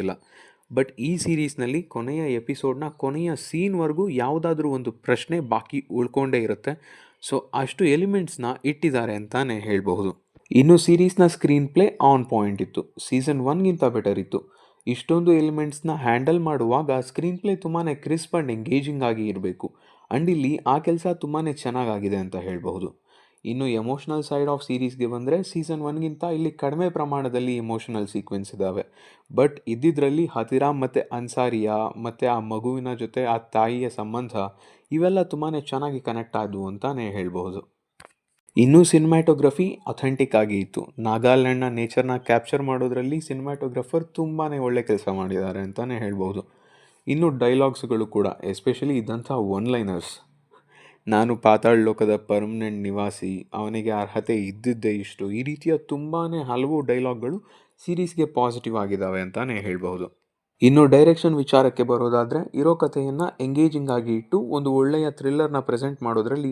ಇಲ್ಲ. ಬಟ್ ಈ ಸೀರೀಸ್ನಲ್ಲಿ ಕೊನೆಯ ಎಪಿಸೋಡ್ನ ಕೊನೆಯ ಸೀನ್ವರೆಗೂ ಯಾವುದಾದ್ರೂ ಒಂದು ಪ್ರಶ್ನೆ ಬಾಕಿ ಉಳ್ಕೊಂಡೇ ಇರುತ್ತೆ. ಸೊ ಅಷ್ಟು ಎಲಿಮೆಂಟ್ಸ್ನ ಇಟ್ಟಿದ್ದಾರೆ ಅಂತಾನೆ ಹೇಳಬಹುದು. ಇನ್ನು ಸೀರೀಸ್ನ ಸ್ಕ್ರೀನ್ ಪ್ಲೇ ಆನ್ ಪಾಯಿಂಟ್ ಇತ್ತು. ಸೀಸನ್ 1ಗಿಂತ ಬೆಟರ್ ಇತ್ತು. ಇಷ್ಟೊಂದು ಎಲಿಮೆಂಟ್ಸ್ನ ಹ್ಯಾಂಡಲ್ ಮಾಡುವಾಗ ಸ್ಕ್ರೀನ್ ಪ್ಲೇ ತುಂಬಾ ಕ್ರಿಸ್ಪ್ ಆ್ಯಂಡ್ ಎಂಗೇಜಿಂಗ್ ಆಗಿ ಇರಬೇಕು. ಆ್ಯಂಡ್ ಇಲ್ಲಿ ಆ ಕೆಲಸ ತುಂಬಾ ಚೆನ್ನಾಗಾಗಿದೆ ಅಂತ ಹೇಳಬಹುದು. ಇನ್ನು ಎಮೋಷ್ನಲ್ ಸೈಡ್ ಆಫ್ ಸೀರೀಸ್ಗೆ ಬಂದರೆ ಸೀಸನ್ 1ಗಿಂತ ಇಲ್ಲಿ ಕಡಿಮೆ ಪ್ರಮಾಣದಲ್ಲಿ ಎಮೋಷನಲ್ ಸೀಕ್ವೆನ್ಸ್ ಇದ್ದಾವೆ. ಬಟ್ ಇದ್ದಿದ್ರಲ್ಲಿ ಹತಿರಾಮ್ ಮತ್ತು ಅನ್ಸಾರಿಯಾ ಮತ್ತು ಆ ಮಗುವಿನ ಜೊತೆ ಆ ತಾಯಿಯ ಸಂಬಂಧ ಇವೆಲ್ಲ ತುಂಬಾ ಚೆನ್ನಾಗಿ ಕನೆಕ್ಟ್ ಆದವು ಅಂತಾನೆ ಹೇಳ್ಬಹುದು. ಇನ್ನೂ ಸಿನಿಮ್ಯಾಟೋಗ್ರಫಿ ಅಥೆಂಟಿಕ್ ಆಗಿ ಇತ್ತು. ನಾಗಾಲ್ಯಾಂಡ್ನ ನೇಚರ್ನ ಕ್ಯಾಪ್ಚರ್ ಮಾಡೋದ್ರಲ್ಲಿ ಸಿನಿಮ್ಯಾಟೋಗ್ರಫರ್ ತುಂಬಾ ಒಳ್ಳೆ ಕೆಲಸ ಮಾಡಿದ್ದಾರೆ ಅಂತಲೇ ಹೇಳ್ಬೋದು. ಇನ್ನು ಡೈಲಾಗ್ಸ್ಗಳು ಕೂಡ, ಎಸ್ಪೆಷಲಿ ಇದ್ದಂಥ ಒನ್ ಲೈನರ್ಸ್. ನಾನು ಪಾತಾಳ್ ಲೋಕದ ಪರ್ಮನೆಂಟ್ ನಿವಾಸಿ, ಅವನಿಗೆ ಅರ್ಹತೆ ಇದ್ದಿದ್ದೇ ಇಷ್ಟು, ಈ ರೀತಿಯ ತುಂಬಾ ಹಲವು ಡೈಲಾಗ್ಗಳು ಸೀರೀಸ್ಗೆ ಪಾಸಿಟಿವ್ ಆಗಿದ್ದಾವೆ ಅಂತಲೇ ಹೇಳ್ಬಹುದು. ಇನ್ನು ಡೈರೆಕ್ಷನ್ ವಿಚಾರಕ್ಕೆ ಬರೋದಾದರೆ, ಇರೋ ಕಥೆಯನ್ನು ಎಂಗೇಜಿಂಗ್ ಆಗಿ ಇಟ್ಟು ಒಂದು ಒಳ್ಳೆಯ ಥ್ರಿಲ್ಲರ್ನ ಪ್ರೆಸೆಂಟ್ ಮಾಡೋದ್ರಲ್ಲಿ